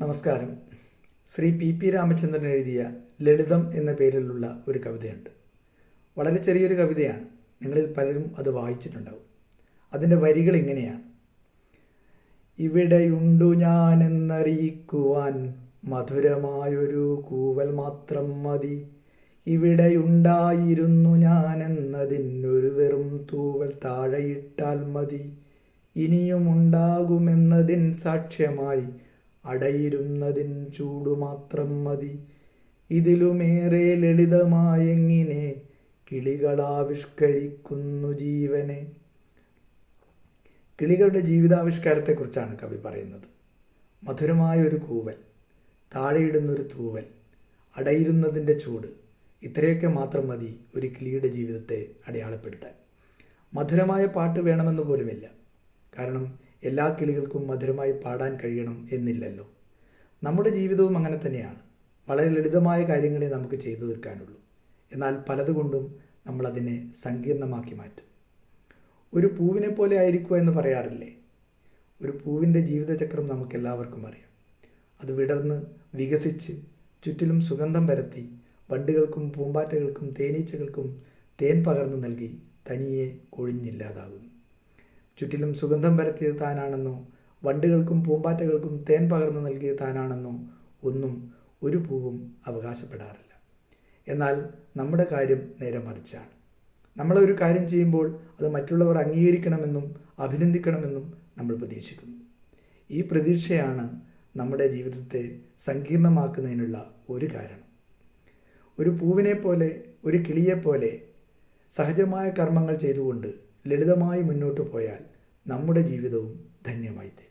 നമസ്കാരം. ശ്രീ പി രാമചന്ദ്രൻ എഴുതിയ ലളിതം എന്ന പേരിലുള്ള ഒരു കവിതയുണ്ട്. വളരെ ചെറിയൊരു കവിതയാണ്. നിങ്ങളിൽ പലരും അത് വായിച്ചിട്ടുണ്ടാവും. അതിൻ്റെ വരികൾ ഇങ്ങനെയാണ്: ഇവിടെയുണ്ടു ഞാനെന്നറിയിക്കുവാൻ മധുരമായൊരു കൂവൽ മാത്രം മതി. ഇവിടെയുണ്ടായിരുന്നു ഞാനെന്നതിനൊരു വെറും തൂവൽ താഴെയിട്ടാൽ മതി. ഇനിയുമുണ്ടാകുമെന്നതിൻ സാക്ഷ്യമായി അടയിരുന്നതിൻ ചൂടു മാത്രം മതി. ഇതിലുമേറെ ലളിതമായെങ്ങിനെ കിളികളാവിഷ്കരിക്കുന്നു ജീവനെ. കിളികളുടെ ജീവിതാവിഷ്കാരത്തെക്കുറിച്ചാണ് കവി പറയുന്നത്. മധുരമായൊരു കൂവൽ, താഴെയിടുന്നൊരു തൂവൽ, അടയിരുന്നതിൻ്റെ ചൂട്, ഇത്രയൊക്കെ മാത്രം മതി ഒരു കിളിയുടെ ജീവിതത്തെ അടയാളപ്പെടുത്താൻ. മധുരമായ പാട്ട് വേണമെന്ന് പോലുമില്ല. കാരണം എല്ലാ കിളികൾക്കും മധുരമായി പാടാൻ കഴിയണം എന്നില്ലല്ലോ. നമ്മുടെ ജീവിതവും അങ്ങനെ തന്നെയാണ്. വളരെ ലളിതമായ കാര്യങ്ങളെ നമുക്ക് ചെയ്തു തീർക്കാനുള്ളൂ. എന്നാൽ പലതുകൊണ്ടും നമ്മളതിനെ സങ്കീർണമാക്കി മാറ്റും. ഒരു പൂവിനെ പോലെ ആയിരിക്കുക എന്ന് പറയാറില്ലേ? ഒരു പൂവിൻ്റെ ജീവിതചക്രം നമുക്കെല്ലാവർക്കും അറിയാം. അത് വിടർന്ന് വികസിച്ച് ചുറ്റിലും സുഗന്ധം പരത്തി വണ്ടുകൾക്കും പൂമ്പാറ്റകൾക്കും തേനീച്ചകൾക്കും തേൻ പകർന്നു നൽകി തനിയെ കൊഴിഞ്ഞില്ലാതാകുന്നു. ചുറ്റിലും സുഗന്ധം പരത്തിയത് താനാണെന്നോ വണ്ടുകൾക്കും പൂമ്പാറ്റകൾക്കും തേൻ പകർന്നു നൽകിയത് താനാണെന്നോ ഒന്നും ഒരു പൂവും അവകാശപ്പെടാറില്ല. എന്നാൽ നമ്മുടെ കാര്യം നേരെ മറിച്ചാണ്. നമ്മളൊരു കാര്യം ചെയ്യുമ്പോൾ അത് മറ്റുള്ളവർ അംഗീകരിക്കണമെന്നും അഭിനന്ദിക്കണമെന്നും നമ്മൾ പ്രതീക്ഷിക്കുന്നു. ഈ പ്രതീക്ഷയാണ് നമ്മുടെ ജീവിതത്തെ സങ്കീർണമാക്കുന്നതിനുള്ള ഒരു കാരണം. ഒരു പൂവിനെ പോലെ, ഒരു കിളിയെപ്പോലെ സഹജമായ കർമ്മങ്ങൾ ചെയ്തുകൊണ്ട് ലളിതമായി മുന്നോട്ട് പോയാൽ നമ്മുടെ ജീവിതവും ധന്യമായി തീരും.